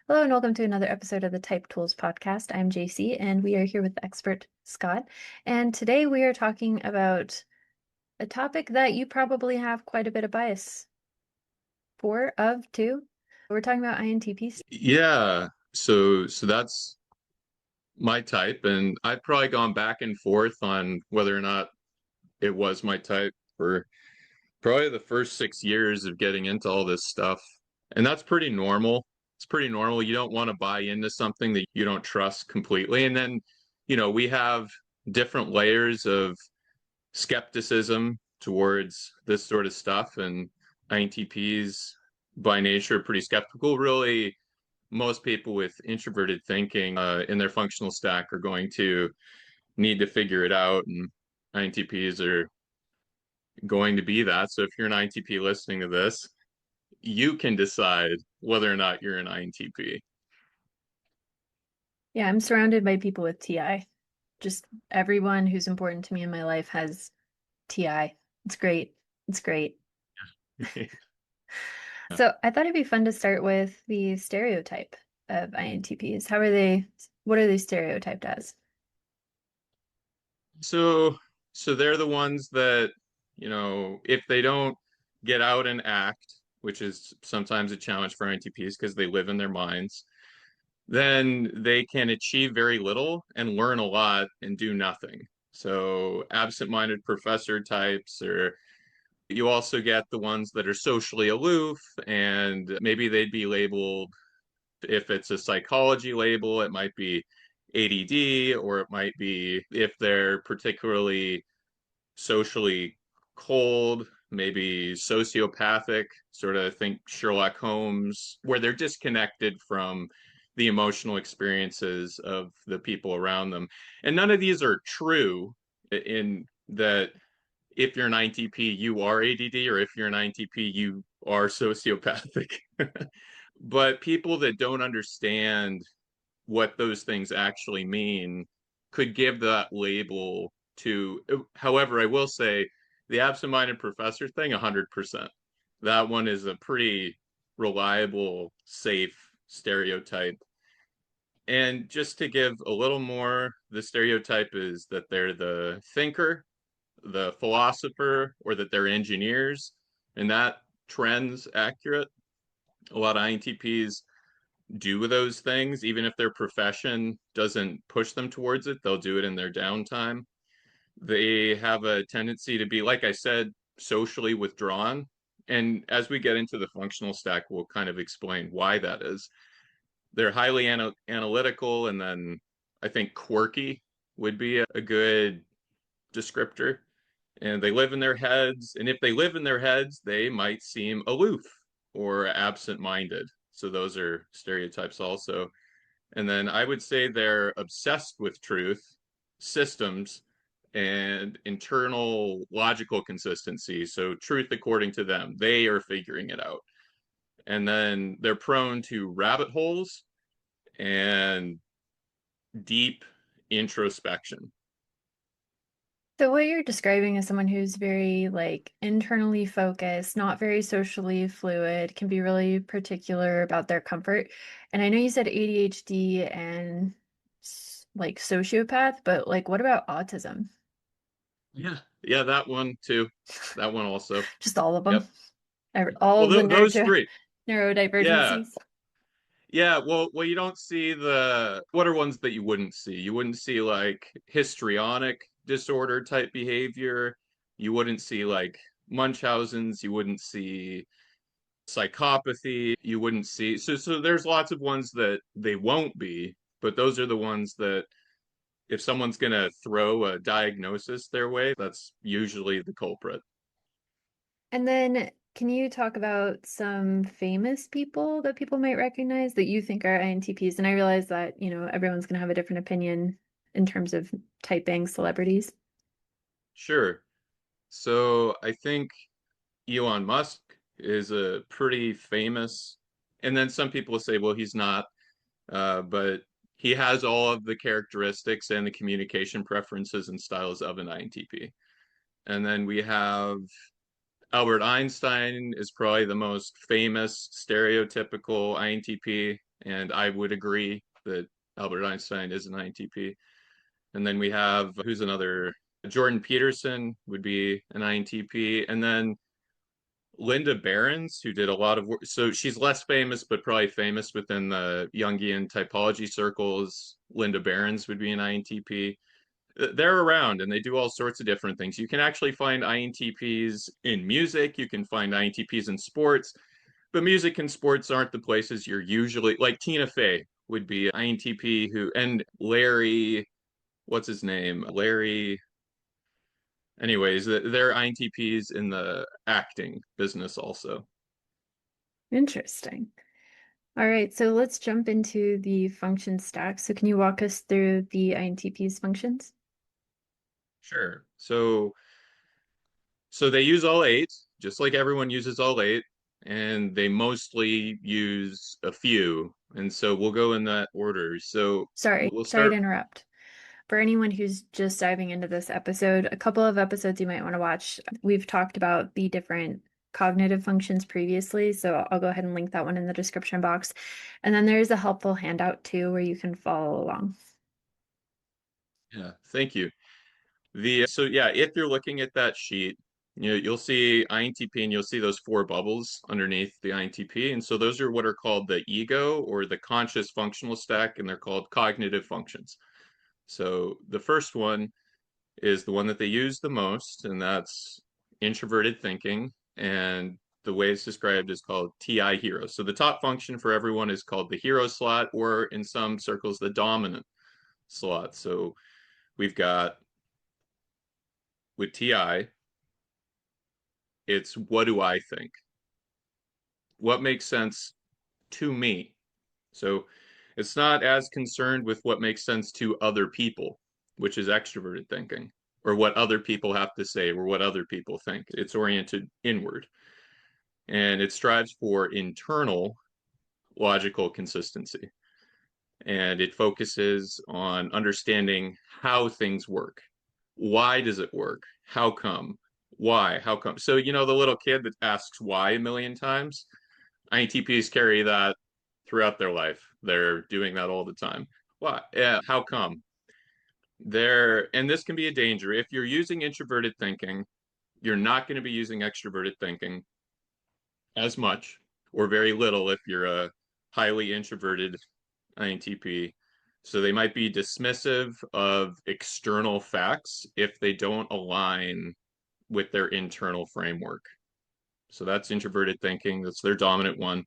Hello and welcome to another episode of the Type Tools podcast. I'm JC and we are here with the expert Scott. And today we are talking about a topic that you probably have quite a bit of bias for, of, to. We're talking about INTPs. Yeah, so that's my type, and I've probably gone back and forth on whether or not it was my type for probably the first 6 years of getting into all this stuff. And that's pretty normal. It's pretty normal. You don't want to buy into something that you don't trust completely. And then, we have different layers of skepticism towards this sort of stuff, and INTPs by nature are pretty skeptical. Really, most people with introverted thinking in their functional stack are going to need to figure it out, and INTPs are going to be that. So if you're an INTP listening to this, you can decide whether or not you're an INTP. Yeah, I'm surrounded by people with TI. Just everyone who's important to me in my life has TI. It's great. It's great. So I thought it'd be fun to start with the stereotype of INTPs. What are they stereotyped as? So so they're the ones that, if they don't get out and act, which is sometimes a challenge for INTPs because they live in their minds, then they can achieve very little and learn a lot and do nothing. So absent-minded professor types, or you also get the ones that are socially aloof, and maybe they'd be labeled, if it's a psychology label, it might be ADD, or it might be, if they're particularly socially cold, maybe sociopathic, sort of think Sherlock Holmes, where they're disconnected from the emotional experiences of the people around them. And none of these are true in that if you're an INTP, you are ADD, or if you're an INTP, you are sociopathic. But people that don't understand what those things actually mean could give that label to. However, I will say the absent-minded professor thing, 100%. That one is a pretty reliable, safe stereotype. And just to give a little more, the stereotype is that they're the thinker, the philosopher, or that they're engineers. And that trend's accurate. A lot of INTPs do those things, even if their profession doesn't push them towards it, they'll do it in their downtime. They have a tendency to be, like I said, socially withdrawn. And as we get into the functional stack, we'll kind of explain why that is. They're highly analytical, and then I think quirky would be a good descriptor. And they live in their heads. And if they live in their heads, they might seem aloof or absent minded. So those are stereotypes also. And then I would say they're obsessed with truth, systems, and internal logical consistency. So truth according to them, they are figuring it out. And then they're prone to rabbit holes and deep introspection. So what you're describing is someone who's very internally focused, not very socially fluid, can be really particular about their comfort. And I know you said ADHD and sociopath, but what about autism? Yeah. Yeah, that one too. That one also. Just all of them, Yep. all Well, of the those three. Yeah. neurodivergencies. Yeah, well, you don't see what are ones that you wouldn't see? You wouldn't see like histrionic disorder type behavior. You wouldn't see like Munchausen's. You wouldn't see psychopathy. You wouldn't see. So there's lots of ones that they won't be, but those are the ones that if someone's gonna throw a diagnosis their way, that's usually the culprit. And then can you talk about some famous people that people might recognize that you think are INTPs? And I realize that, everyone's going to have a different opinion in terms of typing celebrities. Sure. So I think Elon Musk is a pretty famous, and then some people say, well, he's not, but he has all of the characteristics and the communication preferences and styles of an INTP. And then we have Albert Einstein is probably the most famous stereotypical INTP. And I would agree that Albert Einstein is an INTP. And then we have, who's another? Jordan Peterson would be an INTP. And then Linda Behrens, who did a lot of work. So she's less famous, but probably famous within the Jungian typology circles. Linda Behrens would be an INTP. They're around and they do all sorts of different things. You can actually find INTPs in music, you can find INTPs in sports, but music and sports aren't the places you're usually like. Tina Fey would be INTP who, and Larry, what's his name? Larry, anyways, they're INTPs in the acting business also. Interesting. All right, so let's jump into the function stack. So can you walk us through the INTP's functions? Sure. So they use all eight, just like everyone uses all eight, and they mostly use a few. And so we'll go in that order. So Sorry, we'll sorry to start. interrupt. For anyone who's just diving into this episode, a couple of episodes you might want to watch. We've talked about the different cognitive functions previously, so I'll go ahead and link that one in the description box. And then there's a helpful handout too where you can follow along. Yeah, thank you. The so yeah, if you're looking at that sheet, you'll see INTP and you'll see those four bubbles underneath the INTP. And so those are what are called the ego or the conscious functional stack, and they're called cognitive functions. So the first one is the one that they use the most, and that's introverted thinking. And the way it's described is called TI hero. So the top function for everyone is called the hero slot, or in some circles, the dominant slot. So we've got with TI, it's what do I think? What makes sense to me? So it's not as concerned with what makes sense to other people, which is extroverted thinking, or what other people have to say, or what other people think. It's oriented inward, and it strives for internal logical consistency. And it focuses on understanding how things work. Why does it work? How come? Why? How come? So, the little kid that asks why a million times, INTPs carry that throughout their life. They're doing that all the time. Why? Yeah, how come? And this can be a danger. If you're using introverted thinking, you're not going to be using extroverted thinking as much or very little if you're a highly introverted INTP. So they might be dismissive of external facts if they don't align with their internal framework. So that's introverted thinking. That's their dominant one.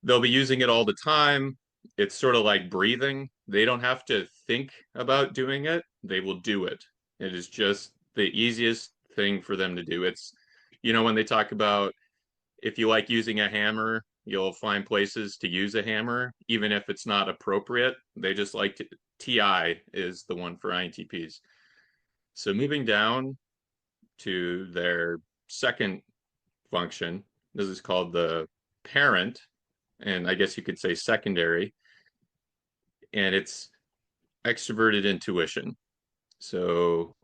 They'll be using it all the time. It's sort of like breathing. They don't have to think about doing it, they will do it. It is just the easiest thing for them to do. It's, when they talk about if you like using a hammer, you'll find places to use a hammer, even if it's not appropriate. They just like to, TI is the one for INTPs. So moving down to their second function, this is called the parent, and I guess you could say secondary, and it's extroverted intuition. So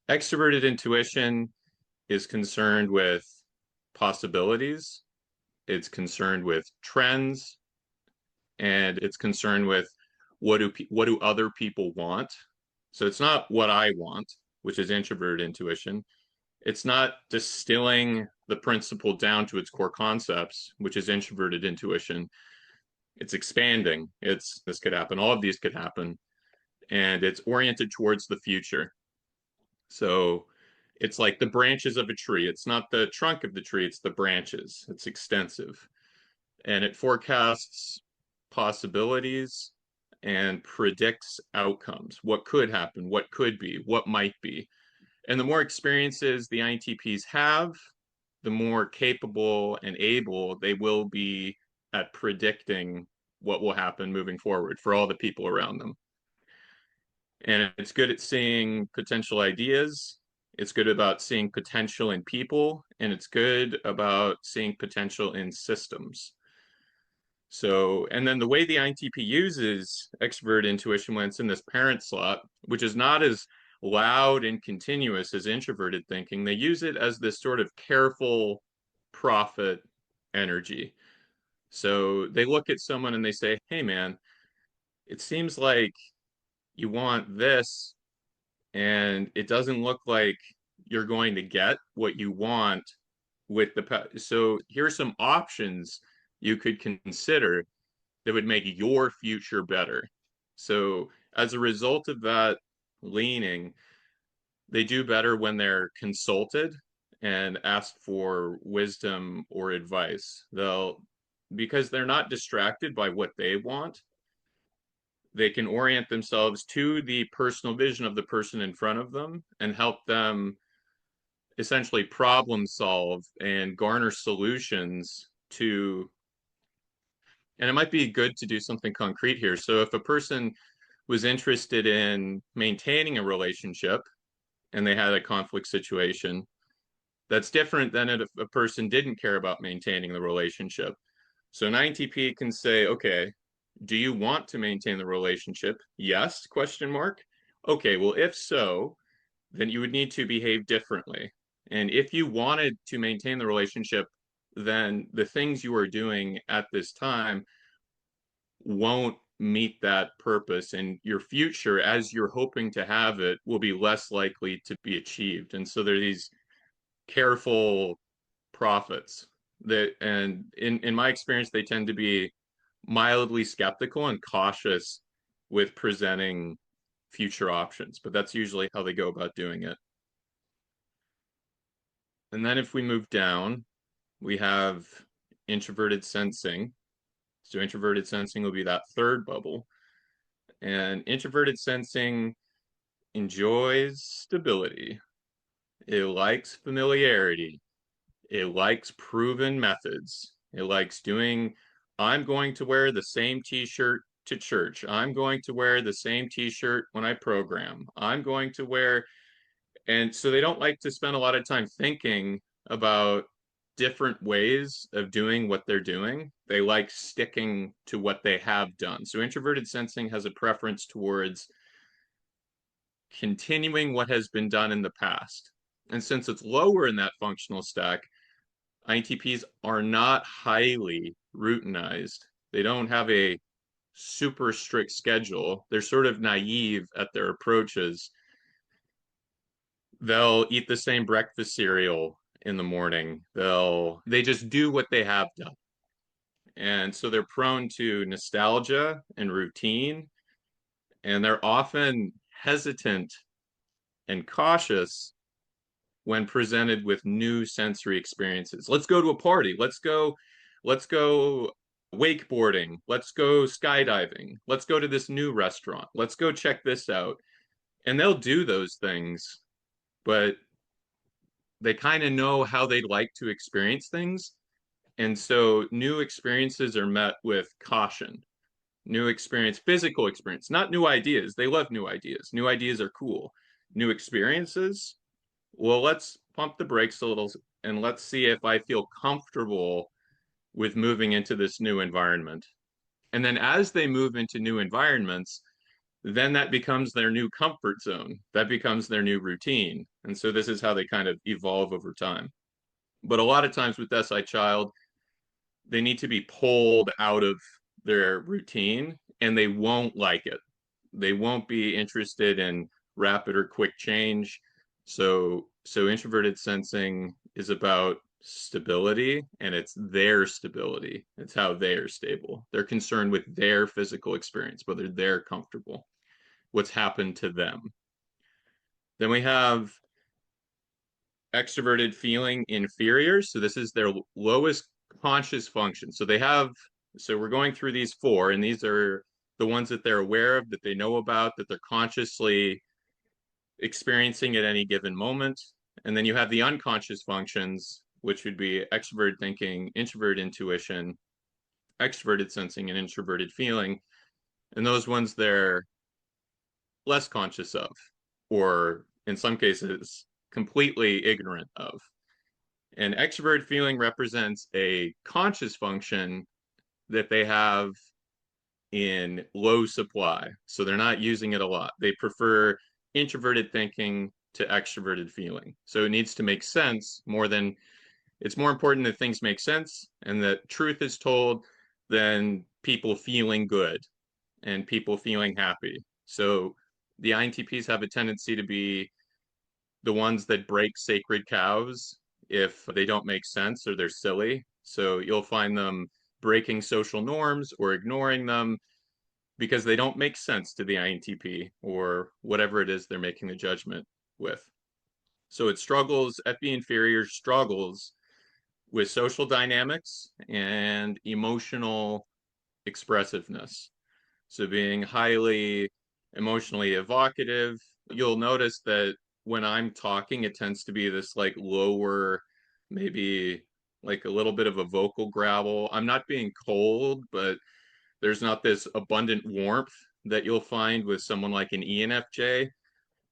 extroverted intuition is concerned with possibilities, it's concerned with trends, and it's concerned with what do other people want. So it's not what I want, which is introverted intuition. It's not distilling the principle down to its core concepts, which is introverted intuition. It's expanding. It's this could happen. All of these could happen, and it's oriented towards the future. So it's like the branches of a tree. It's not the trunk of the tree, it's the branches. It's extensive. And it forecasts possibilities and predicts outcomes. What could happen, what could be, what might be. And the more experiences the INTPs have, the more capable and able they will be at predicting what will happen moving forward for all the people around them. And it's good at seeing potential ideas. It's good about seeing potential in people, and it's good about seeing potential in systems. So, and then the way the INTP uses extrovert intuition when it's in this parent slot, which is not as loud and continuous as introverted thinking, they use it as this sort of careful prophet energy. So they look at someone and they say, hey man, it seems like you want this, and it doesn't look like you're going to get what you want with so here's some options you could consider that would make your future better. So as a result of that leaning, they do better when they're consulted and asked for wisdom or advice. They'll, because they're not distracted by what they want, they can orient themselves to the personal vision of the person in front of them and help them essentially problem solve and garner solutions to, and it might be good to do something concrete here. So if a person was interested in maintaining a relationship and they had a conflict situation, that's different than if a person didn't care about maintaining the relationship. So an INTP can say, okay, do you want to maintain the relationship? Yes, question mark. Okay, well, if so, then you would need to behave differently. And if you wanted to maintain the relationship, then the things you are doing at this time won't meet that purpose, and your future as you're hoping to have it will be less likely to be achieved. And so there are these careful prophets that, and in my experience, they tend to be mildly skeptical and cautious with presenting future options, but that's usually how they go about doing it. And then if we move down, we have introverted sensing. So introverted sensing will be that third bubble. And introverted sensing enjoys stability. It likes familiarity. It likes proven methods. It likes doing, I'm going to wear the same t-shirt to church. I'm going to wear the same t-shirt when I program. I'm going to wear, and so they don't like to spend a lot of time thinking about different ways of doing what they're doing. They like sticking to what they have done. So introverted sensing has a preference towards continuing what has been done in the past. And since it's lower in that functional stack, INTPs are not highly routinized. They don't have a super strict schedule. They're sort of naive at their approaches. They'll eat the same breakfast cereal in the morning. They just do what they have done. And so they're prone to nostalgia and routine, and they're often hesitant and cautious when presented with new sensory experiences. Let's go to a party. Let's go wakeboarding. Let's go skydiving. Let's go to this new restaurant. Let's go check this out. And they'll do those things, but they kind of know how they like to experience things. And so new experiences are met with caution. New experience, physical experience, not new ideas. They love new ideas. New ideas are cool. New experiences, well, let's pump the brakes a little and let's see if I feel comfortable with moving into this new environment. And then as they move into new environments, then that becomes their new comfort zone. That becomes their new routine. And so this is how they kind of evolve over time. But a lot of times with SI child, they need to be pulled out of their routine and they won't like it. They won't be interested in rapid or quick change. So introverted sensing is about stability, and it's their stability. It's how they're stable. They're concerned with their physical experience, whether they're comfortable, what's happened to them. Then we have extroverted feeling inferior. So this is their lowest conscious function. So we're going through these four, and these are the ones that they're aware of, that they know about, that they're consciously experiencing at any given moment. And then you have the unconscious functions, which would be extroverted thinking, introverted intuition, extroverted sensing, and introverted feeling. And those ones they're less conscious of, or in some cases, completely ignorant of. And extroverted feeling represents a conscious function that they have in low supply. So they're not using it a lot. They prefer introverted thinking to extroverted feeling. So it needs to make sense more than, it's more important that things make sense and that truth is told than people feeling good and people feeling happy. So the INTPs have a tendency to be the ones that break sacred cows if they don't make sense or they're silly. So you'll find them breaking social norms or ignoring them because they don't make sense to the INTP or whatever it is they're making the judgment with. So it struggles, FB inferior struggles with social dynamics and emotional expressiveness. So being highly emotionally evocative, you'll notice that when I'm talking, it tends to be this like lower, maybe like a little bit of a vocal gravel. I'm not being cold, but there's not this abundant warmth that you'll find with someone like an ENFJ,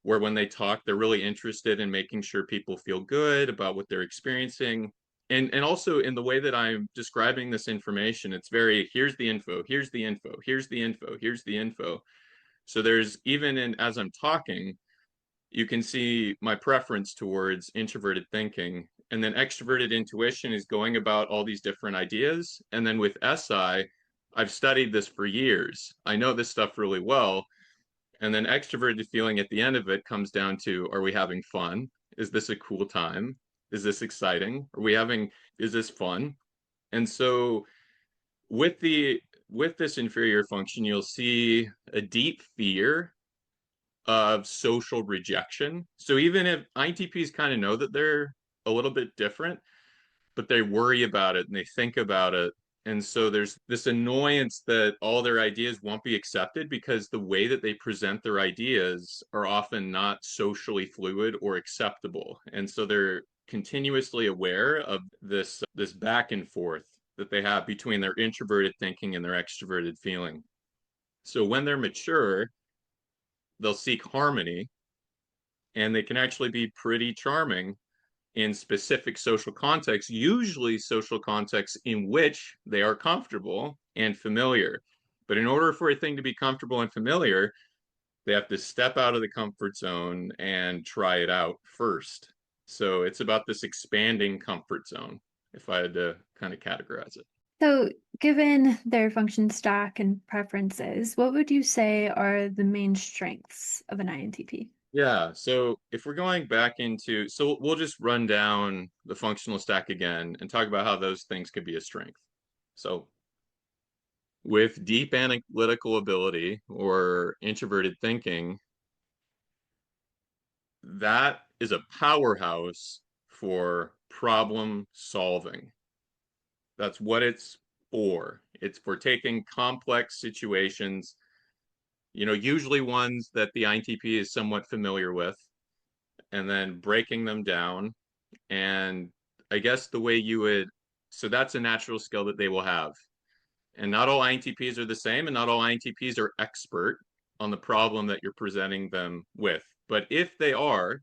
where when they talk, they're really interested in making sure people feel good about what they're experiencing. And also in the way that I'm describing this information, it's very here's the info, here's the info, here's the info, here's the info. So there's even in as I'm talking, you can see my preference towards introverted thinking. And then extroverted intuition is going about all these different ideas. And then with SI, I've studied this for years. I know this stuff really well. And then extroverted feeling at the end of it comes down to, are we having fun? Is this a cool time? Is this exciting? Are we having, is this fun? And so with the with this inferior function, you'll see a deep fear of social rejection. So even if INTPs kind of know that they're a little bit different, but they worry about it and they think about it. And so there's this annoyance that all their ideas won't be accepted because the way that they present their ideas are often not socially fluid or acceptable. And so they're continuously aware of this back and forth that they have between their introverted thinking and their extroverted feeling. So when they're mature, they'll seek harmony and they can actually be pretty charming in specific social contexts, usually social contexts in which they are comfortable and familiar. But in order for a thing to be comfortable and familiar, they have to step out of the comfort zone and try it out first. So it's about this expanding comfort zone, if I had to kind of categorize it. So, given their function stack and preferences, what would you say are the main strengths of an INTP? Yeah, so if we're going back into, so we'll just run down the functional stack again and talk about how those things could be a strength. So with deep analytical ability or introverted thinking, that is a powerhouse for problem solving. That's what it's for. It's for taking complex situations, usually ones that the INTP is somewhat familiar with, and then breaking them down. And I guess the way you would, so that's a natural skill that they will have. And not all INTPs are the same, and not all INTPs are expert on the problem that you're presenting them with. But if they are,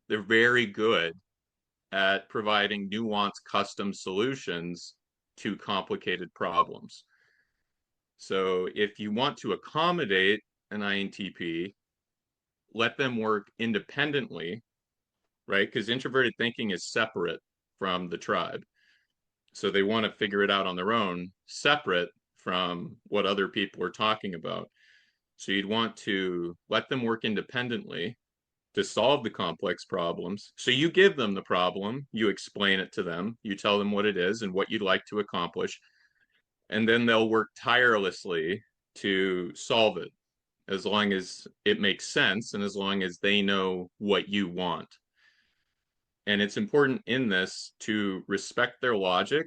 they're very good at providing nuanced custom solutions to complicated problems. So if you want to accommodate an INTP, let them work independently, right? Because introverted thinking is separate from the tribe. So they want to figure it out on their own, separate from what other people are talking about. So you'd want to let them work independently to solve the complex problems. So you give them the problem, you explain it to them, you tell them what it is and what you'd like to accomplish, and then they'll work tirelessly to solve it as long as it makes sense and as long as they know what you want. And it's important in this to respect their logic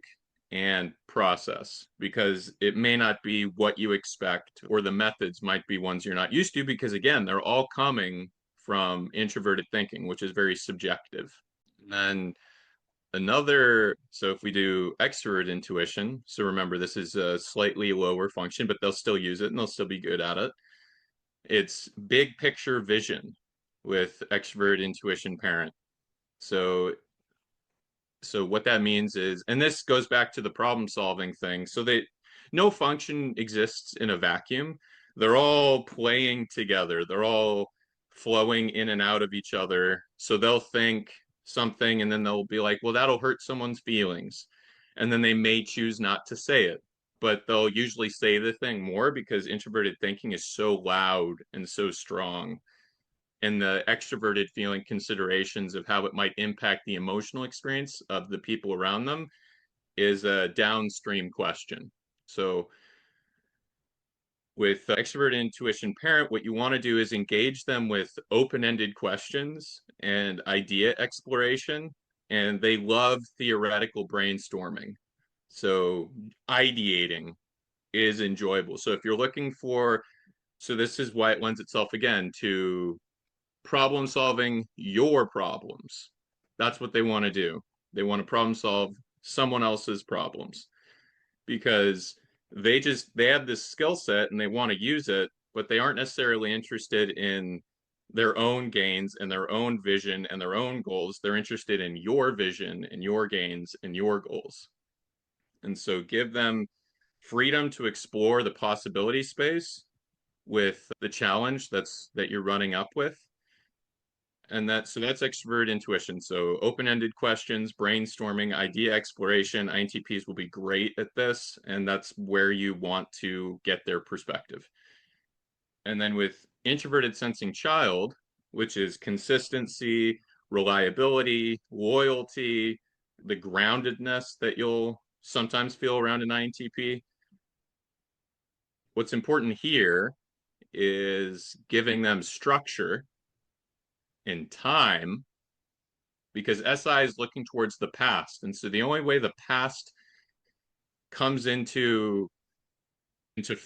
and process because it may not be what you expect or the methods might be ones you're not used to because again they're all coming from introverted thinking which is very subjective. And then so if we do extrovert intuition, so remember this is a slightly lower function but they'll still use it and they'll still be good at it. It's big picture vision with extrovert intuition parent. So what that means is, and this goes back to the problem solving thing. So no function exists in a vacuum. They're all playing together. They're all flowing in and out of each other. So they'll think something and then they'll be like, well, that'll hurt someone's feelings. And then they may choose not to say it. but they'll usually say the thing more because introverted thinking is so loud and so strong. And the extroverted feeling considerations of how it might impact the emotional experience of the people around them is a downstream question. So with extrovert intuition parent, what you want to do is engage them with open-ended questions and idea exploration, and they love theoretical brainstorming. So ideating is enjoyable. So if you're looking for, so this is why it lends itself again to problem solving your problems. That's what they want to do. They want to problem solve someone else's problems because they have this skill set and they want to use it, but they aren't necessarily interested in their own gains and their own vision and their own goals. They're interested in your vision and your gains and your goals. And so give them freedom to explore the possibility space with the challenge that you're running up with. And that's extrovert intuition. So open-ended questions, brainstorming, idea exploration. INTPs will be great at this, and that's where you want to get their perspective. And then with introverted sensing child, which is consistency, reliability, loyalty, the groundedness that you'll sometimes feel around an INTP. What's important here is giving them structure and time because SI is looking towards the past. And so the only way the past comes into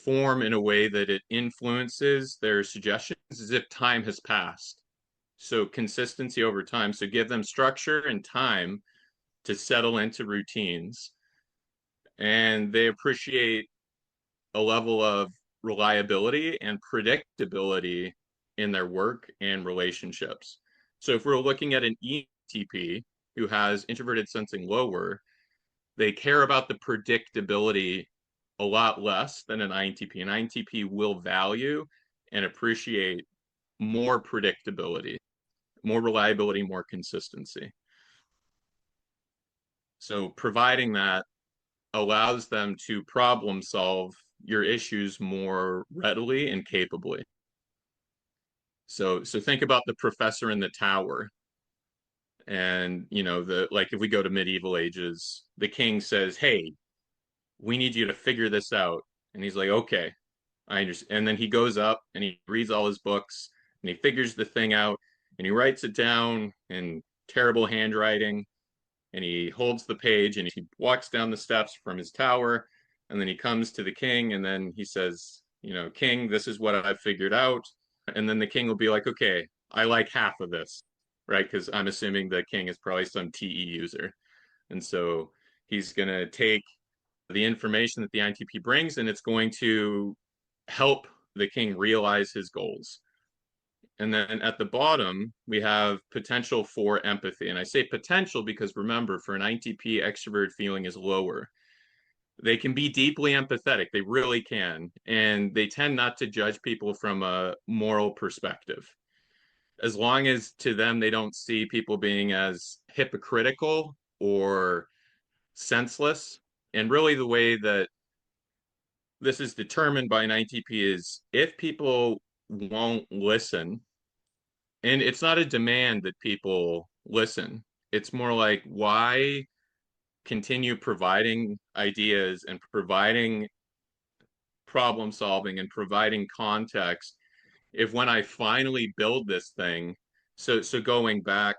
form in a way that it influences their suggestions is if time has passed. So consistency over time. So give them structure and time to settle into routines. And they appreciate a level of reliability and predictability in their work and relationships. So if we're looking at an ENTP who has introverted sensing lower, they care about the predictability a lot less than an INTP. An INTP will value and appreciate more predictability, more reliability, more consistency. So providing that allows them to problem solve your issues more readily and capably. So think about the professor in the tower. And the like if we go to medieval ages, the king says, "Hey, we need you to figure this out." And he's like, "Okay, I understand." And then he goes up and he reads all his books and he figures the thing out and he writes it down in terrible handwriting and he holds the page and he walks down the steps from his tower and then he comes to the king and then he says, "King, this is what I've figured out." And then the king will be like, "Okay, I like half of this," right? Because I'm assuming the king is probably some TE user. And so he's going to take the information that the INTP brings and it's going to help the king realize his goals. And then at the bottom, we have potential for empathy. And I say potential because remember, for an INTP, extrovert feeling is lower. They can be deeply empathetic. They really can. And they tend not to judge people from a moral perspective. As long as to them, they don't see people being as hypocritical or senseless. And really, the way that this is determined by an INTP is if people won't listen, and it's not a demand that people listen. It's more like, why continue providing ideas and providing problem solving and providing context if when I finally build this thing, so going back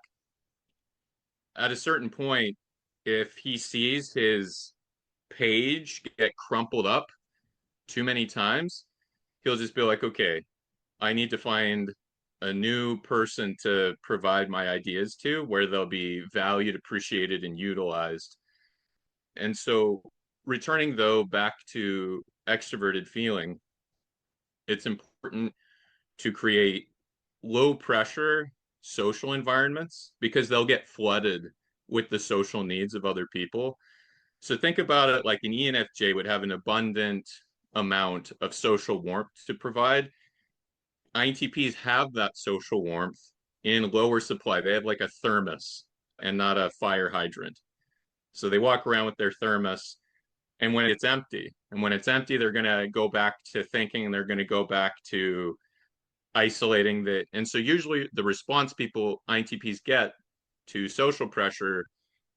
at a certain point, if he sees his page get crumpled up too many times, he'll just be like, okay, I need to find a new person to provide my ideas to where they'll be valued, appreciated, and utilized. And so, returning though back to extroverted feeling, it's important to create low pressure social environments because they'll get flooded with the social needs of other people. So, think about it like an ENFJ would have an abundant amount of social warmth to provide. INTPs have that social warmth in lower supply. They have like a thermos and not a fire hydrant. So they walk around with their thermos, and when it's empty, And when it's empty, they're going to go back to thinking and they're going to go back to isolating the. And so usually the response people, INTPs, get to social pressure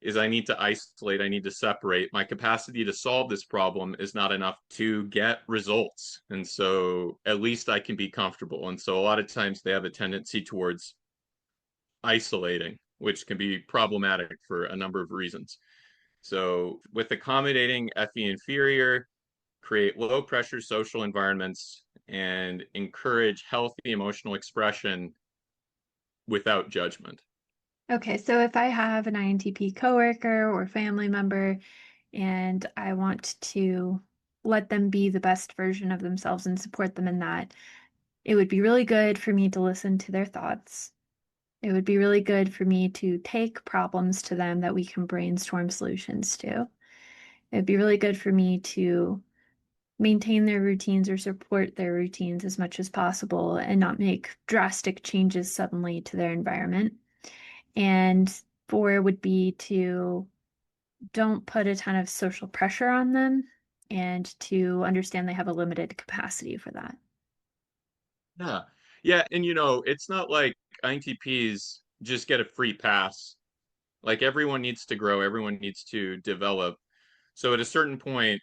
is I need to isolate, I need to separate. My capacity to solve this problem is not enough to get results. And so at least I can be comfortable. And so a lot of times they have a tendency towards isolating, which can be problematic for a number of reasons. So with accommodating FE inferior, create low pressure social environments and encourage healthy emotional expression without judgment. Okay, so if I have an INTP coworker or family member and I want to let them be the best version of themselves and support them in that, it would be really good for me to listen to their thoughts. It would be really good for me to take problems to them that we can brainstorm solutions to. It would be really good for me to maintain their routines or support their routines as much as possible and not make drastic changes suddenly to their environment. And four would be to don't put a ton of social pressure on them and to understand they have a limited capacity for that. Yeah. Yeah. And, it's not like INTPs just get a free pass. Like everyone needs to grow, everyone needs to develop. So at a certain point,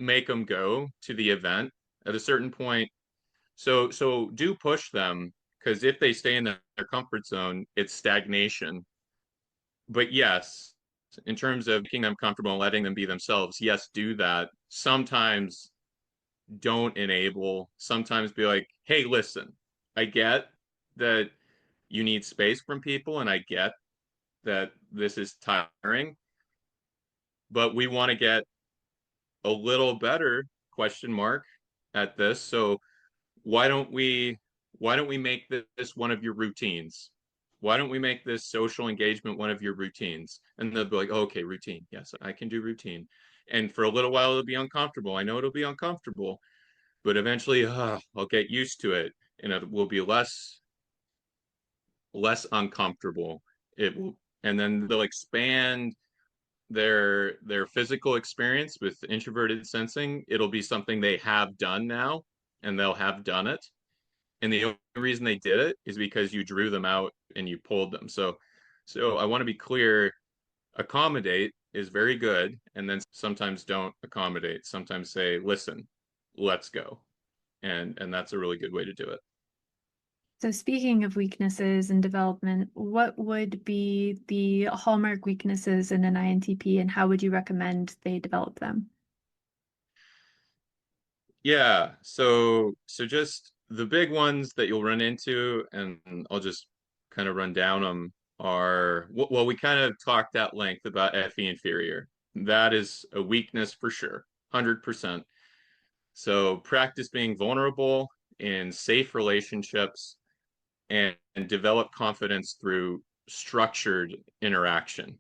make them go to the event. At a certain point, so do push them because if they stay in their comfort zone, it's stagnation. But yes, in terms of making them comfortable and letting them be themselves, yes, do that. Sometimes don't enable. Sometimes be like, hey, listen, I get that you need space from people, and I get that this is tiring, but we want to get a little better question mark at this. So why don't we make this one of your routines? Why don't we make this social engagement one of your routines? And they'll be like, oh, okay, routine. Yes, I can do routine. And for a little while, it'll be uncomfortable. I know it'll be uncomfortable, but eventually, I'll get used to it, and it will be less uncomfortable. It will, and then they'll expand their physical experience with introverted sensing. It'll be something they have done now, and they'll have done it. And the only reason they did it is because you drew them out and you pulled them. So I want to be clear, accommodate is very good, and then sometimes don't accommodate. Sometimes say, listen, let's go. And that's a really good way to do it. So, speaking of weaknesses and development, what would be the hallmark weaknesses in an INTP and how would you recommend they develop them? Yeah, so just the big ones that you'll run into, and I'll just kind of run down them, are well, we kind of talked at length about FE inferior. That is a weakness for sure, 100%. So practice being vulnerable in safe relationships and develop confidence through structured interaction.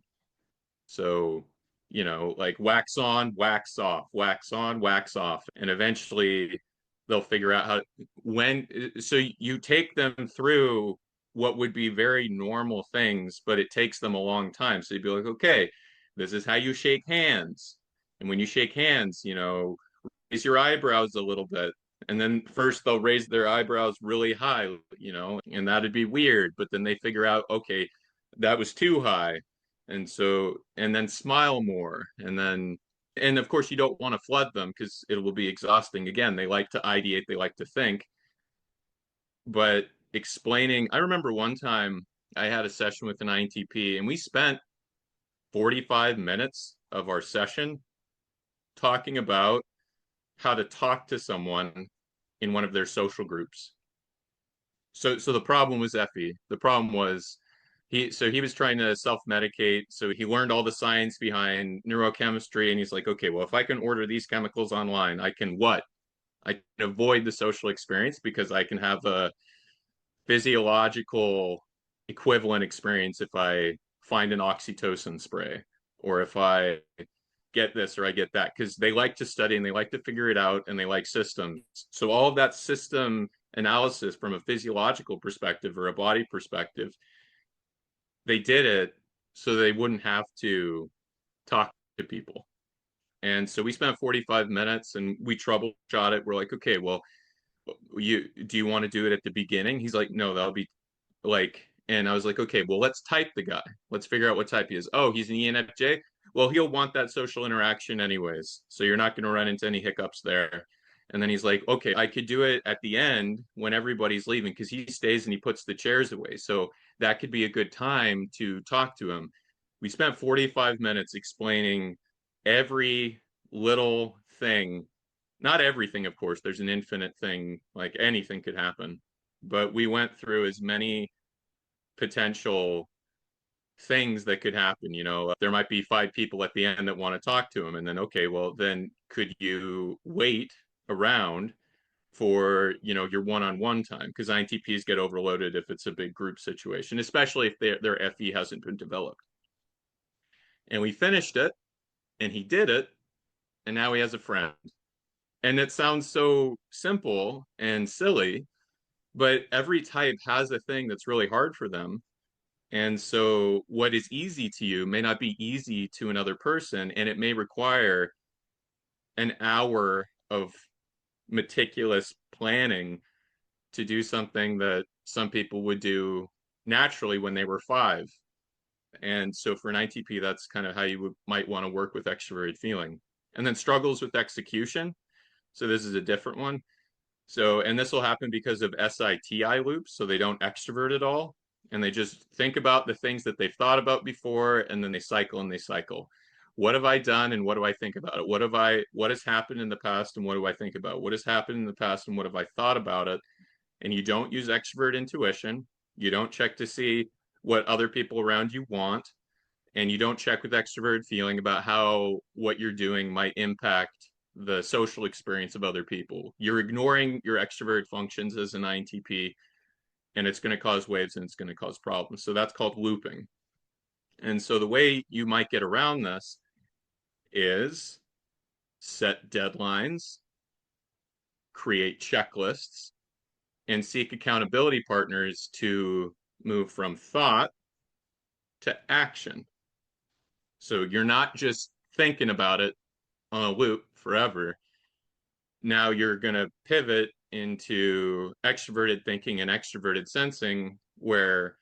So, like wax on, wax off, wax on, wax off. And eventually they'll figure out when, so you take them through what would be very normal things, but it takes them a long time. So you'd be like, okay, this is how you shake hands. And when you shake hands, raise your eyebrows a little bit. And then first they'll raise their eyebrows really high, and that'd be weird. But then they figure out, okay, that was too high. And then smile more. And of course, you don't want to flood them because it will be exhausting. Again, they like to ideate, they like to think. But explaining, I remember one time I had a session with an INTP and we spent 45 minutes of our session talking about how to talk to someone in one of their social groups. So the problem was Effie. The problem was he was trying to self-medicate. So he learned all the science behind neurochemistry and he's like, okay, well, if I can order these chemicals online, I can what? I can avoid the social experience because I can have a physiological equivalent experience if I find an oxytocin spray or if I get this or I get that because they like to study and they like to figure it out and they like systems. So all of that system analysis from a physiological perspective or a body perspective, they did it so they wouldn't have to talk to people. And so we spent 45 minutes and we troubleshot it. We're like, okay, well, you do you want to do it at the beginning? He's like, no, that'll be like, and I was like, okay, well, let's type the guy. Let's figure out what type he is. Oh, he's an ENFJ. Well, he'll want that social interaction anyways. So you're not going to run into any hiccups there. And then he's like, okay, I could do it at the end when everybody's leaving because he stays and he puts the chairs away. So that could be a good time to talk to him. We spent 45 minutes explaining every little thing. Not everything, of course. There's an infinite thing, like anything could happen. But we went through as many potential things that could happen. There might be five people at the end that want to talk to him, and then okay, well, then could you wait around for your one-on-one time because INTPs get overloaded if it's a big group situation, especially if their FE hasn't been developed. And we finished it, and he did it, and now he has a friend. And it sounds so simple and silly, but every type has a thing that's really hard for them. And so what is easy to you may not be easy to another person, and it may require an hour of meticulous planning to do something that some people would do naturally when they were five. And so for an INTP, that's kind of how might want to work with extroverted feeling. And then struggles with execution. So this is a different one. So, and this will happen because of SITI loops. So they don't extrovert at all. And they just think about the things that they've thought about before, and then they cycle and they cycle. What have I done and what do I think about it? What has happened in the past and what do I think about? What has happened in the past and what have I thought about it? And you don't use extrovert intuition. You don't check to see what other people around you want. And you don't check with extroverted feeling about how what you're doing might impact the social experience of other people. You're ignoring your extrovert functions as an INTP, and it's going to cause waves and it's going to cause problems. So that's called looping. And so the way you might get around this is set deadlines, create checklists, and seek accountability partners to move from thought to action. So you're not just thinking about it on a loop forever. Now you're going to pivot into extroverted thinking and extroverted sensing where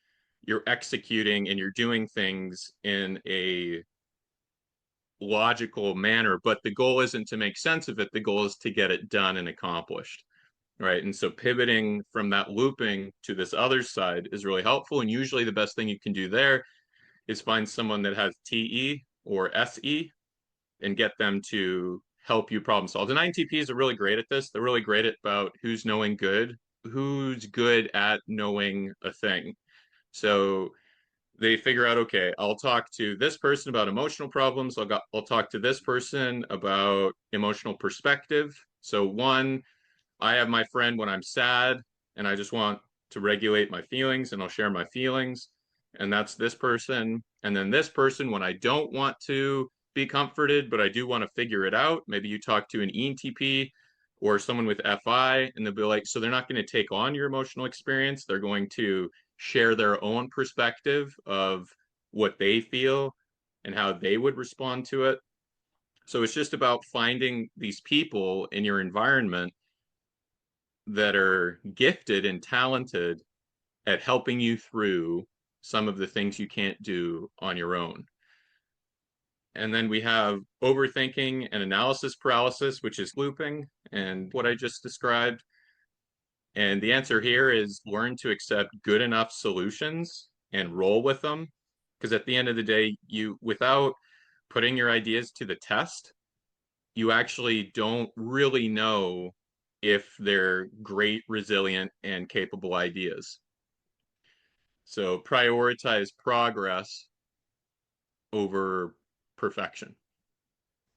you're executing and you're doing things in a logical manner, but the goal isn't to make sense of it. The goal is to get it done and accomplished. Right. And so pivoting from that looping to this other side is really helpful. And usually the best thing you can do there is find someone that has TE or SE and get them to help you problem solve. And INTPs are really great at this. They're really great at about who's good at knowing a thing. So they figure out, okay, I'll talk to this person about emotional problems. I'll talk to this person about emotional perspective. So one, I have my friend when I'm sad and I just want to regulate my feelings and I'll share my feelings. And that's this person. And then this person, when I don't want to be comforted, but I do want to figure it out, maybe you talk to an ENTP or someone with FI and they'll be like, so they're not going to take on your emotional experience. They're going to share their own perspective of what they feel and how they would respond to it. So it's just about finding these people in your environment that are gifted and talented at helping you through some of the things you can't do on your own. And then we have overthinking and analysis paralysis, which is looping and what I just described. And the answer here is learn to accept good enough solutions and roll with them. Because at the end of the day, without putting your ideas to the test, you actually don't really know if they're great, resilient, and capable ideas. So prioritize progress over perfection.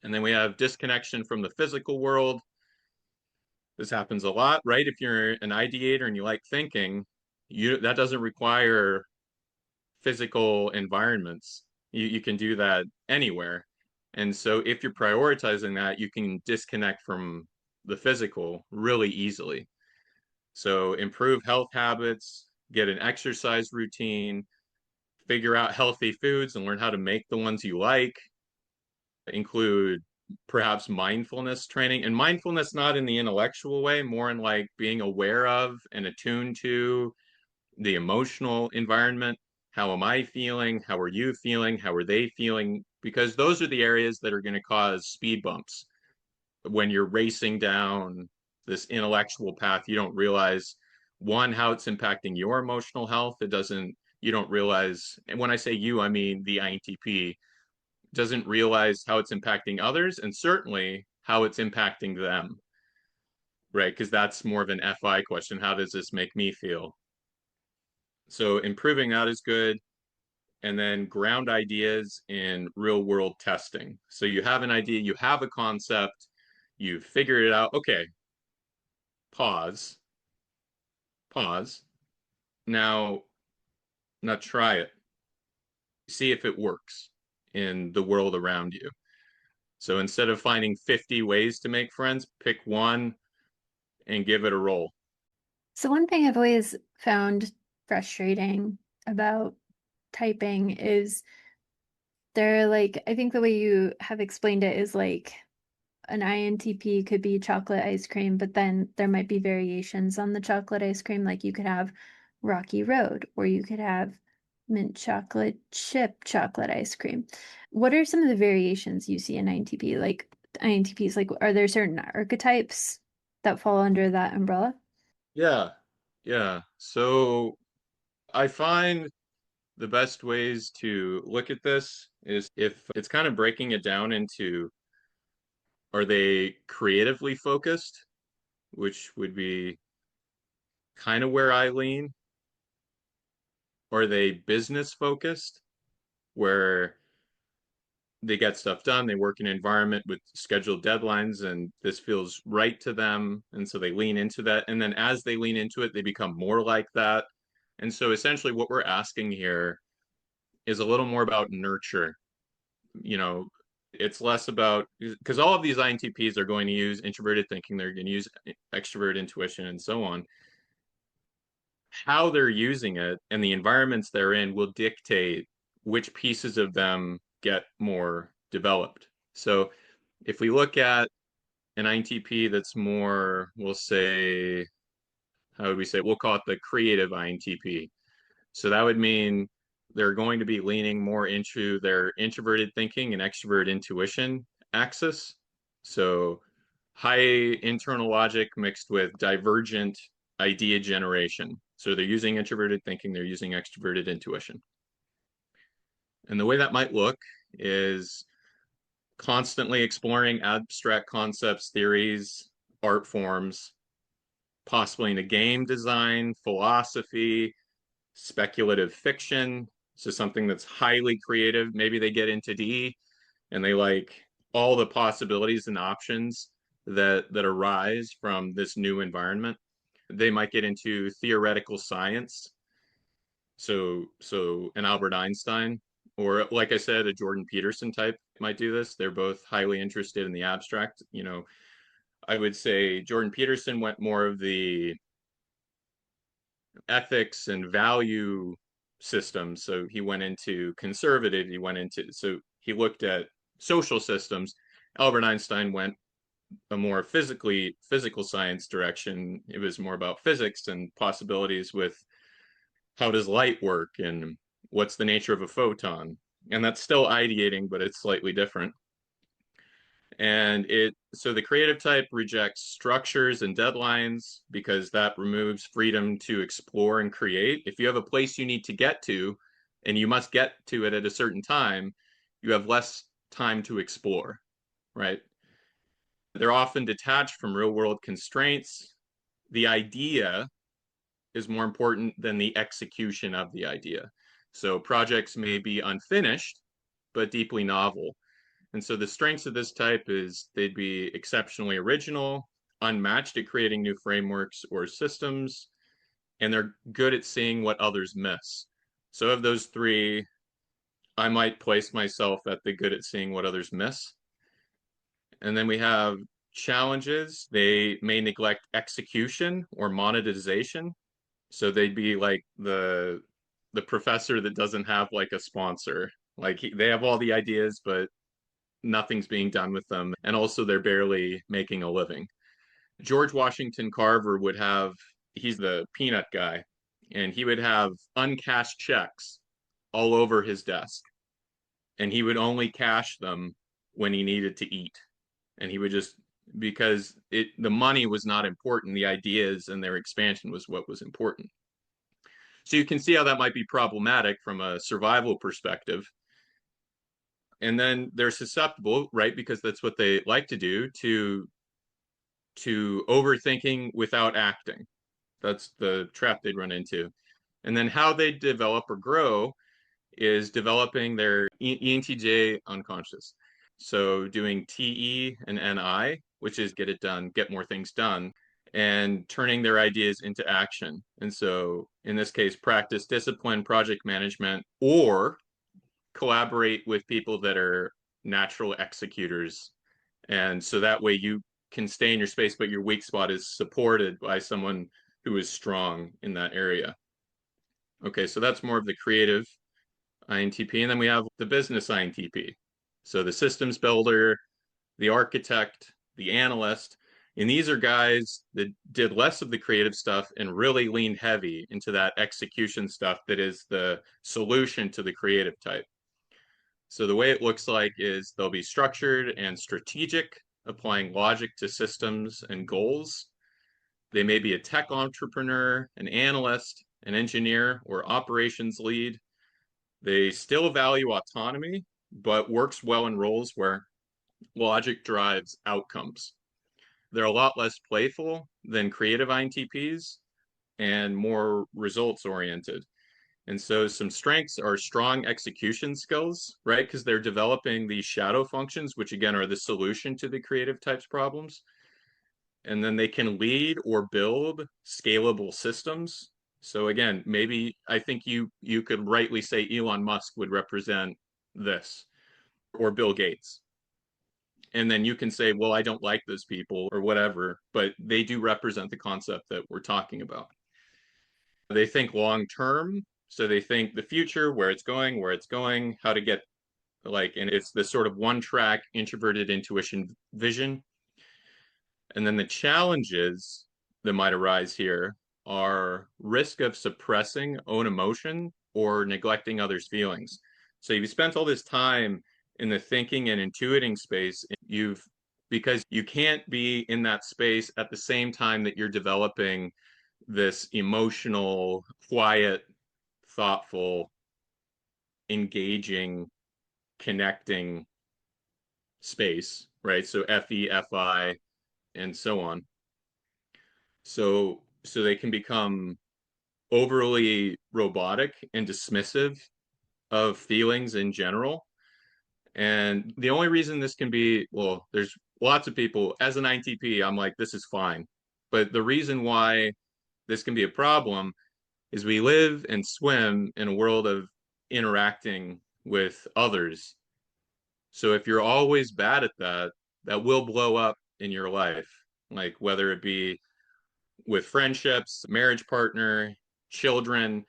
And then we have disconnection from the physical world. This happens a lot, right? If you're an ideator and you like thinking, that doesn't require physical environments. You can do that anywhere. And so if you're prioritizing that, you can disconnect from the physical really easily. So improve health habits, get an exercise routine, figure out healthy foods and learn how to make the ones you like, include perhaps mindfulness training, and mindfulness not in the intellectual way, more in like being aware of and attuned to the emotional environment. How am I feeling? How are you feeling? How are they feeling? Because those are the areas that are going to cause speed bumps. When you're racing down this intellectual path, you don't realize, one, how it's impacting your emotional health. You don't realize, and when I say you, I mean the INTP, doesn't realize how it's impacting others, and certainly how it's impacting them, right? Because that's more of an FI question. How does this make me feel? So improving that is good. And then ground ideas in real world testing. So you have an idea, you have a concept, you figured it out. Okay, pause, pause. Now, now try it. See if it works in the world around you. So instead of finding 50 ways to make friends, pick one and give it a roll. So one thing I've always found frustrating about typing is they're like, I think the way you have explained it is like an INTP could be chocolate ice cream, but then there might be variations on the chocolate ice cream. Like you could have Rocky Road, or you could have mint chocolate chip chocolate ice cream. What are some of the variations you see in INTP? Like INTPs, like are there certain archetypes that fall under that umbrella? Yeah, yeah. So I find the best ways to look at this is if it's kind of breaking it down into, are they creatively focused, which would be kind of where I lean, or are they business focused, where they get stuff done, they work in an environment with scheduled deadlines, and this feels right to them. And so they lean into that. And then as they lean into it, they become more like that. And so essentially, what we're asking here is a little more about nurture. You know, it's less about, because all of these INTPs are going to use introverted thinking, they're going to use extrovert intuition, and so on. How they're using it and the environments they're in will dictate which pieces of them get more developed. So if we look at an INTP that's more, we'll say, how would we say, we'll call it the creative INTP. So that would mean they're going to be leaning more into their introverted thinking and extrovert intuition axis. So high internal logic mixed with divergent idea generation. So they're using introverted thinking, they're using extroverted intuition. And the way that might look is constantly exploring abstract concepts, theories, art forms, possibly into game design, philosophy, speculative fiction. So something that's highly creative. Maybe they get into D and they like all the possibilities and options that arise from this new environment. They might get into theoretical science. So an Albert Einstein, or like I said, a Jordan Peterson type might do this. They're both highly interested in the abstract. I would say Jordan Peterson went more of the ethics and value systems. So he went into conservative, so he looked at social systems. Albert Einstein went a more physical science direction. It was more about physics and possibilities with how does light work and what's the nature of a photon. And that's still ideating, but it's slightly different. And so the creative type rejects structures and deadlines because that removes freedom to explore and create. If you have a place you need to get to and you must get to it at a certain time, you have less time to explore, right? They're often detached from real world constraints. The idea is more important than the execution of the idea. So projects may be unfinished, but deeply novel. And so the strengths of this type is they'd be exceptionally original, unmatched at creating new frameworks or systems, and they're good at seeing what others miss. So of those three, I might place myself at the good at seeing what others miss. And then we have challenges. They may neglect execution or monetization. So they'd be like the professor that doesn't have like a sponsor. Like they have all the ideas, but nothing's being done with them, and also they're barely making a living. George Washington Carver would have, he's the peanut guy, and he would have uncashed checks all over his desk, and he would only cash them when he needed to eat. And he would just, because the money was not important, the ideas and their expansion was what was important. So you can see how that might be problematic from a survival perspective. And then they're susceptible, right, because that's what they like to do, to overthinking without acting. That's the trap they'd run into. And then how they develop or grow is developing their ENTJ unconscious. So doing TE and NI, which is get it done, get more things done, and turning their ideas into action. And so in this case, practice discipline, project management, or collaborate with people that are natural executors. And so that way you can stay in your space, but your weak spot is supported by someone who is strong in that area. Okay, so that's more of the creative INTP. And then we have the business INTP. So the systems builder, the architect, the analyst. And these are guys that did less of the creative stuff and really leaned heavy into that execution stuff that is the solution to the creative type. So the way it looks like is they'll be structured and strategic, applying logic to systems and goals. They may be a tech entrepreneur, an analyst, an engineer, or operations lead. They still value autonomy, but works well in roles where logic drives outcomes. They're a lot less playful than creative INTPs and more results oriented. And so some strengths are strong execution skills, right? Because they're developing these shadow functions, which again are the solution to the creative types problems. And then they can lead or build scalable systems. So again, maybe I think you could rightly say Elon Musk would represent this, or Bill Gates. And then you can say, well, I don't like those people or whatever, but they do represent the concept that we're talking about. They think long term, so they think the future, where it's going, how to get, like, and it's this sort of one track introverted intuition vision. And then the challenges that might arise here are risk of suppressing own emotion or neglecting others' feelings. So you've spent all this time in the thinking and intuiting space, because you can't be in that space at the same time that you're developing this emotional, quiet, thoughtful, engaging, connecting space, right? So FE, FI, and so on. So they can become overly robotic and dismissive of feelings in general. And the only reason this can be, well, there's lots of people, as an INTP, I'm like, this is fine. But the reason why this can be a problem is we live and swim in a world of interacting with others. So if you're always bad at that, that will blow up in your life, like whether it be with friendships, marriage partner, children.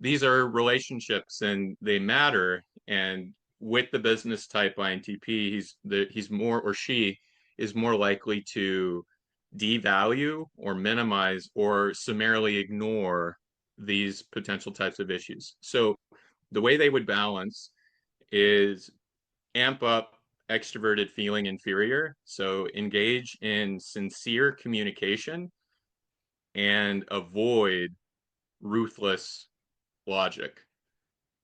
These are relationships and they matter. And with the business type INTP, he's more, or she is more likely to devalue or minimize or summarily ignore these potential types of issues. So the way they would balance is amp up extroverted feeling inferior. So engage in sincere communication and avoid ruthless logic.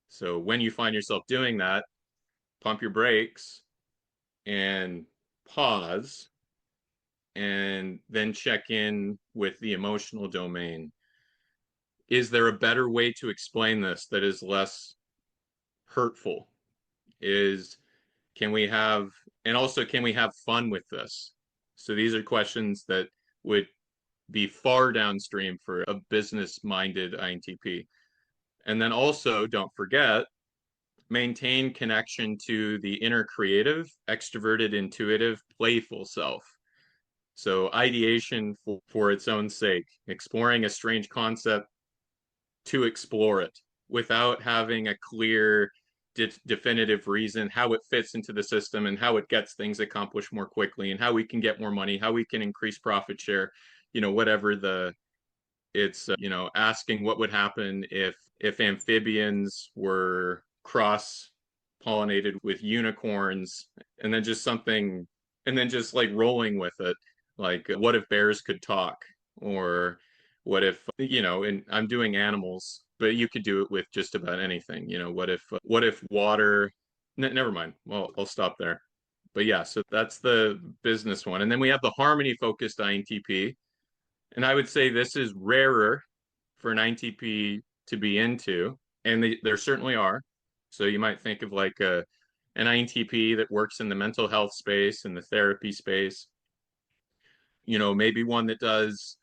So when you find yourself doing that, pump your brakes and pause, and then check in with the emotional domain. Is there a better way to explain this that is less hurtful? Is can we have, and also can we have fun with this? So these are questions that would be far downstream for a business minded INTP. And then also, don't forget, maintain connection to the inner creative, extroverted, intuitive, playful self. So, ideation for its own sake, exploring a strange concept to explore it without having a clear definitive reason, how it fits into the system and how it gets things accomplished more quickly and how we can get more money, how we can increase profit share, whatever asking what would happen if amphibians were cross pollinated with unicorns, and then just something, and then just like rolling with it, like what if bears could talk, or what if, and I'm doing animals, but you could do it with just about anything. What if water, never mind, well, I'll stop there. But yeah, so that's the business one, and then we have the harmony focused INTP, and I would say this is rarer for an INTP to be into, and there certainly are. So you might think of like an INTP that works in the mental health space and the therapy space. Maybe one that does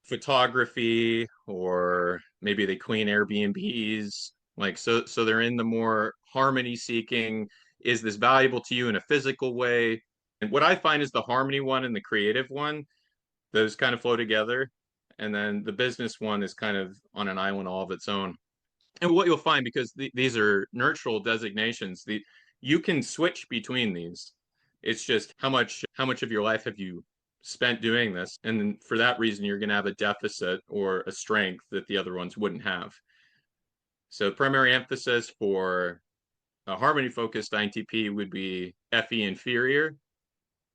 photography, or maybe they clean Airbnbs. Like, so they're in the more harmony seeking. Is this valuable to you in a physical way? And what I find is the harmony one and the creative one, those kind of flow together. And then the business one is kind of on an island all of its own. And what you'll find, because these are neutral designations, you can switch between these. It's just how much of your life have you spent doing this, and then for that reason you're going to have a deficit or a strength that the other ones wouldn't have. So primary emphasis for a harmony focused INTP would be FE inferior.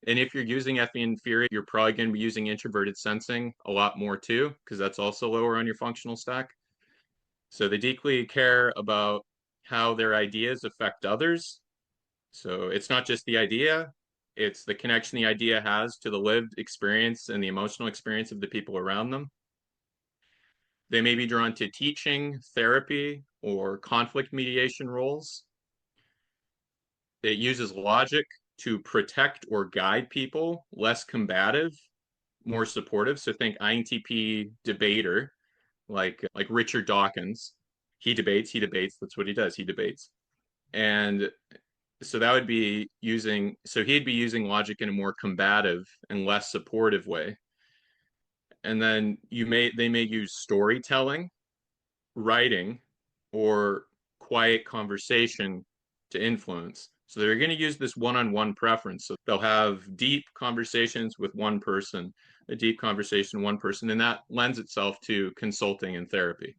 And if you're using FE inferior, you're probably going to be using introverted sensing a lot more too, because that's also lower on your functional stack. So they deeply care about how their ideas affect others. So it's not just the idea, it's the connection the idea has to the lived experience and the emotional experience of the people around them. They may be drawn to teaching, therapy, or conflict mediation roles. It uses logic to protect or guide people, less combative, more supportive. So think INTP debater, like Richard Dawkins. He debates, that's what he does, he debates. And so that would be he'd be using logic in a more combative and less supportive way. And then they may use storytelling, writing, or quiet conversation to influence. So they're going to use this one-on-one preference. So they'll have deep conversations with one person, a deep conversation, one person, and that lends itself to consulting and therapy.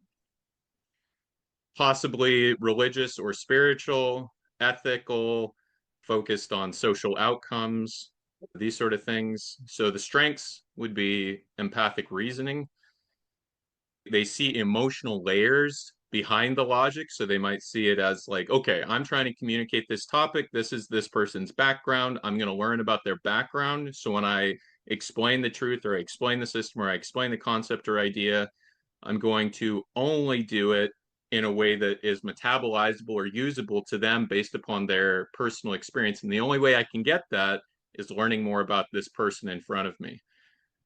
Possibly religious or spiritual, ethical, focused on social outcomes, these sort of things. So the strengths would be empathic reasoning. They see emotional layers behind the logic. So they might see it as like, okay, I'm trying to communicate this topic. This is this person's background. I'm going to learn about their background. So when I explain the truth, or I explain the system, or I explain the concept or idea, I'm going to only do it in a way that is metabolizable or usable to them based upon their personal experience. And the only way I can get that is learning more about this person in front of me.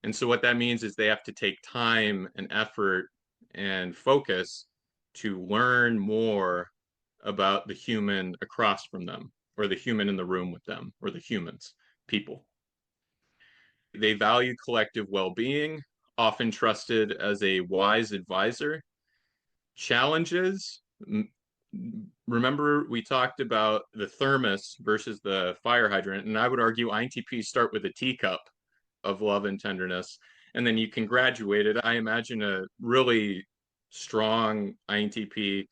And so what that means is they have to take time and effort and focus to learn more about the human across from them, or the human in the room with them, or the humans, people. They value collective well-being, often trusted as a wise advisor. Challenges. Remember, we talked about the thermos versus the fire hydrant, and I would argue INTPs start with a teacup of love and tenderness, and then you can graduate it. I imagine a really strong INTP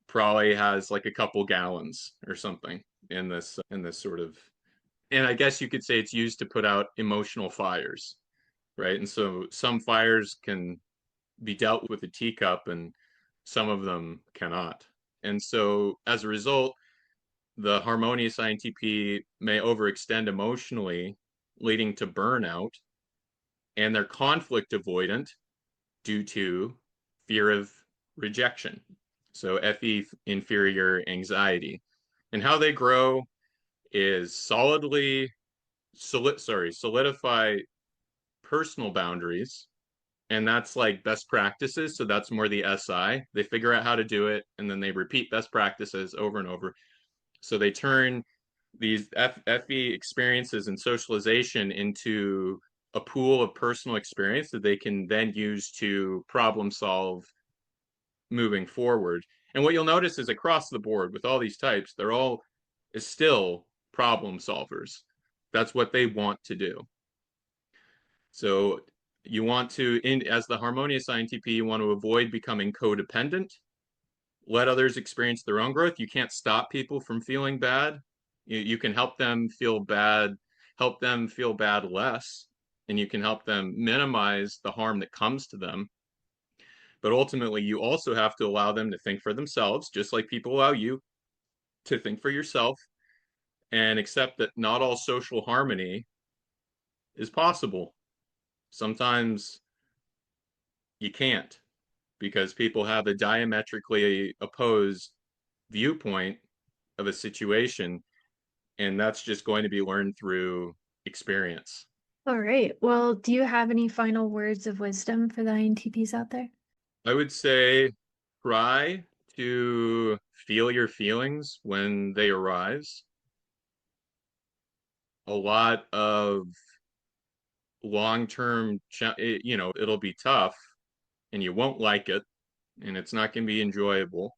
probably has like a couple gallons or something in this sort of, and I guess you could say it's used to put out emotional fires, right? And so some fires can be dealt with a teacup, and some of them cannot. And so as a result, the harmonious INTP may overextend emotionally, leading to burnout, and they're conflict avoidant due to fear of rejection. So FE inferior anxiety. And how they grow is solidify personal boundaries, and that's like best practices. So that's more the SI. They figure out how to do it, and then they repeat best practices over and over. So they turn these FE experiences and socialization into a pool of personal experience that they can then use to problem solve moving forward. And what you'll notice is across the board with all these types, they're all still problem solvers. That's what they want to do. So you want to, as the harmonious INTP, you want to avoid becoming codependent. Let others experience their own growth. You can't stop people from feeling bad. You can help them feel bad less, and you can help them minimize the harm that comes to them. But ultimately, you also have to allow them to think for themselves, just like people allow you to think for yourself, and accept that not all social harmony is possible. Sometimes you can't because people have a diametrically opposed viewpoint of a situation, and that's just going to be learned through experience. All right. Well, do you have any final words of wisdom for the INTPs out there? I would say try to feel your feelings when they arise. A lot of long term, it'll be tough and you won't like it and it's not going to be enjoyable,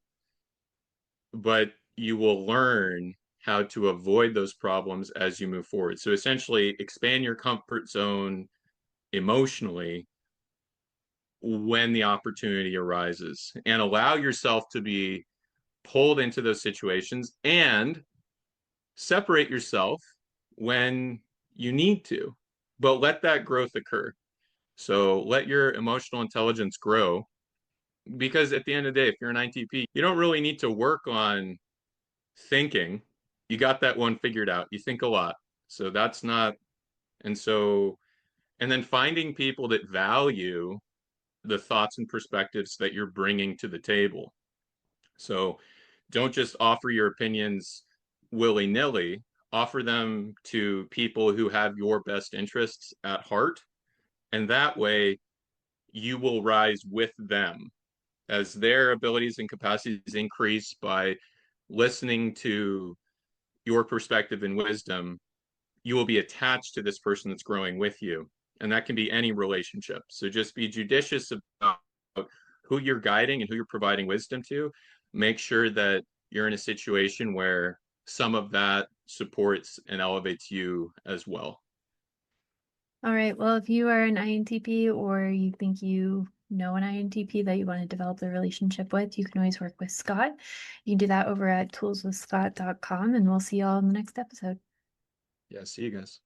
but you will learn how to avoid those problems as you move forward. So essentially, expand your comfort zone emotionally when the opportunity arises and allow yourself to be pulled into those situations and separate yourself when you need to, but let that growth occur. So let your emotional intelligence grow because at the end of the day, if you're an INTP, you don't really need to work on thinking. You got that one figured out. You think a lot. So that's not, and so, and then finding people that value the thoughts and perspectives that you're bringing to the table. So don't just offer your opinions willy nilly, offer them to people who have your best interests at heart. And that way you will rise with them as their abilities and capacities increase by listening to your perspective and wisdom. You will be attached to this person that's growing with you. And that can be any relationship. So just be judicious about who you're guiding and who you're providing wisdom to. Make sure that you're in a situation where some of that supports and elevates you as well. All right. Well, if you are an INTP or you think you know an INTP that you want to develop the relationship with, you can always work with Scott. You can do that over at toolswithscott.com, and we'll see you all in the next episode. Yeah, see you guys.